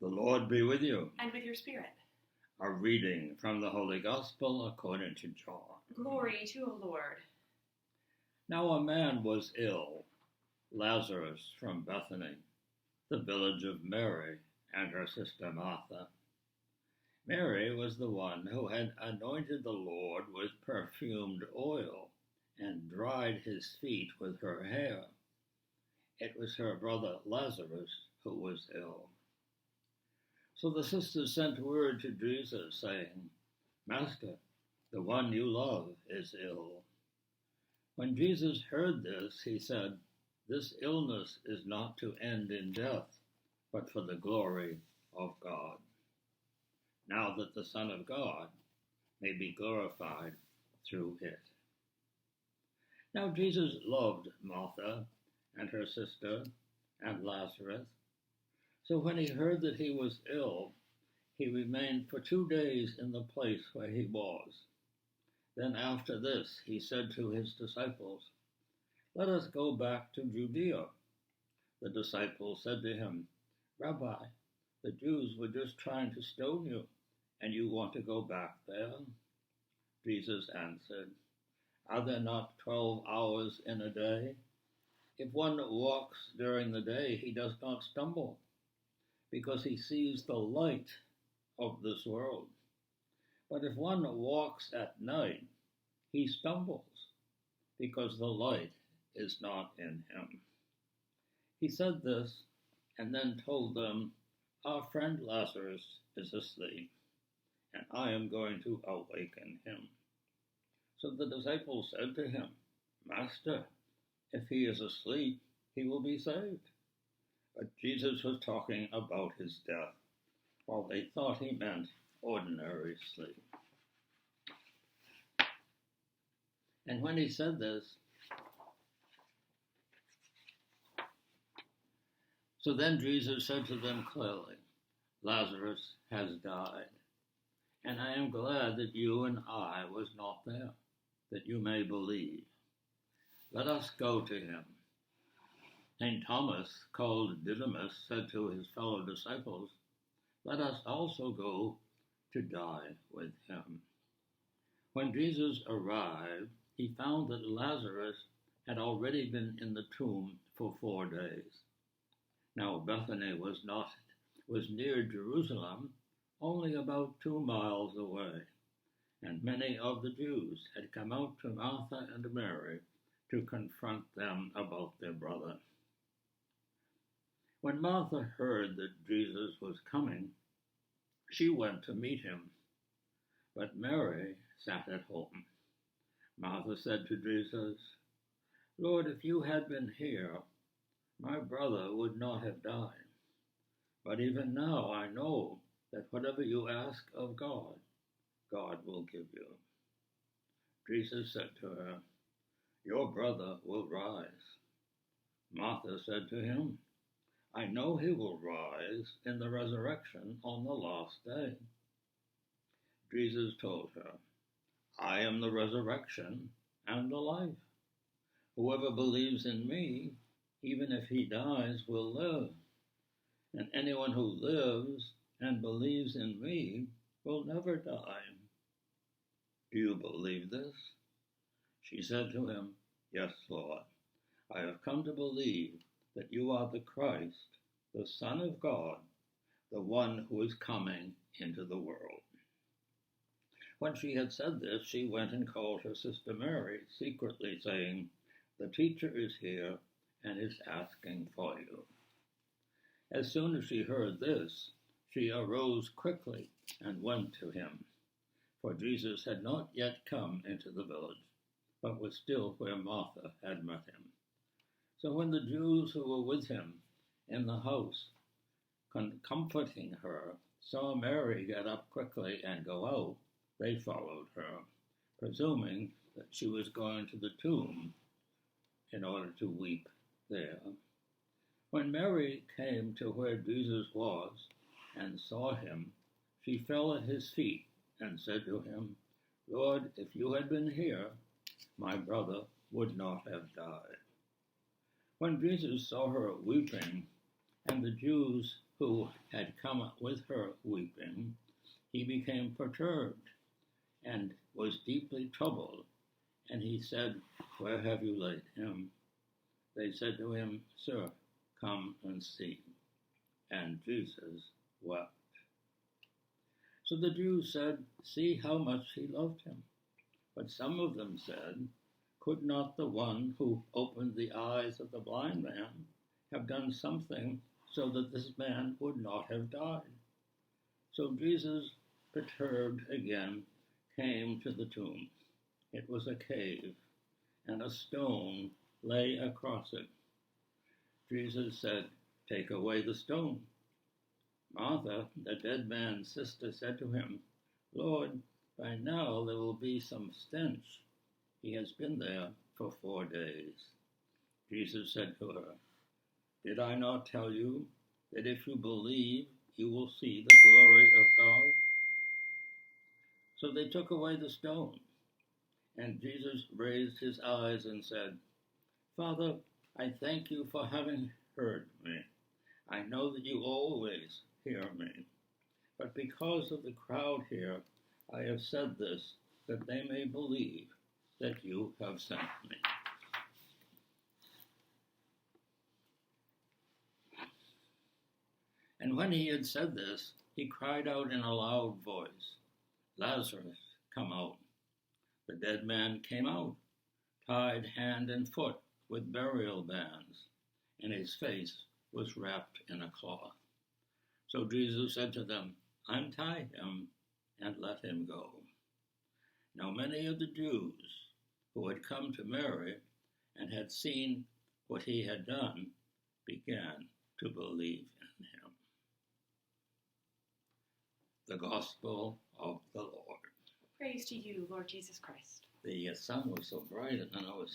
The Lord be with you. And with your spirit. A reading from the Holy Gospel according to John. Glory to you, Lord. Now a man was ill, Lazarus from Bethany, the village of Mary and her sister Martha. Mary was the one who had anointed the Lord with perfumed oil and dried his feet with her hair. It was her brother Lazarus who was ill. So the sisters sent word to Jesus, saying, Master, the one you love is ill. When Jesus heard this, he said, This illness is not to end in death, but for the glory of God, now that the Son of God may be glorified through it. Now Jesus loved Martha and her sister and Lazarus. So when he heard that he was ill, he remained for 2 days in the place where he was. Then after this he said to his disciples, Let us go back to Judea. The disciples said to him, Rabbi, the Jews were just trying to stone you, and you want to go back there? Jesus answered, Are there not 12 hours in a day? If one walks during the day, he does not stumble, because he sees the light of this world. But if one walks at night, he stumbles, because the light is not in him. He said this, and then told them, Our friend Lazarus is asleep, and I am going to awaken him. So the disciples said to him, Master, if he is asleep, he will be saved. But Jesus was talking about his death, while they thought he meant ordinary sleep. And when he said this, so then Jesus said to them clearly, Lazarus has died, and I am glad that you and I was not there, that you may believe. Let us go to him. St. Thomas, called Didymus, said to his fellow disciples, Let us also go to die with him. When Jesus arrived, he found that Lazarus had already been in the tomb for 4 days. Now Bethany was near Jerusalem, only about 2 miles away, and many of the Jews had come out to Martha and Mary to confront them about their brother. When Martha heard that Jesus was coming, she went to meet him, but Mary sat at home. Martha said to Jesus, Lord, if you had been here, my brother would not have died. But even now I know that whatever you ask of God, God will give you. Jesus said to her, Your brother will rise. Martha said to him, I know he will rise in the resurrection on the last day. Jesus told her, I am the resurrection and the life. Whoever believes in me, even if he dies, will live. And anyone who lives and believes in me will never die. Do you believe this? She said to him, Yes, Lord. I have come to believe that you are the Christ, the Son of God, the one who is coming into the world. When she had said this, she went and called her sister Mary secretly, saying, The teacher is here and is asking for you. As soon as she heard this, she arose quickly and went to him, for Jesus had not yet come into the village, but was still where Martha had met him. So when the Jews who were with him in the house, comforting her, saw Mary get up quickly and go out, they followed her, presuming that she was going to the tomb in order to weep there. When Mary came to where Jesus was and saw him, she fell at his feet and said to him, Lord, if you had been here, my brother would not have died. When Jesus saw her weeping, and the Jews who had come with her weeping, he became perturbed and was deeply troubled. And he said, "Where have you laid him?" They said to him, "Sir, come and see." And Jesus wept. So the Jews said, "See how much he loved him." But some of them said, "Could not the one who opened the eyes of the blind man have done something so that this man would not have died?" So Jesus, perturbed again, came to the tomb. It was a cave, and a stone lay across it. Jesus said, "Take away the stone." Martha, the dead man's sister, said to him, "Lord, by now there will be some stench. He has been there for 4 days." Jesus said to her, "Did I not tell you that if you believe, you will see the glory of God?" So they took away the stone, and Jesus raised his eyes and said, "Father, I thank you for having heard me. I know that you always hear me. But because of the crowd here, I have said this, that they may believe that you have sent me." And when he had said this, he cried out in a loud voice, "Lazarus, come out." The dead man came out, tied hand and foot with burial bands, and his face was wrapped in a cloth. So Jesus said to them, "Untie him and let him go." Now many of the Jews who had come to Mary and had seen what he had done began to believe in him. The Gospel of the Lord. Praise to you, Lord Jesus Christ. The sun was so bright, and then I was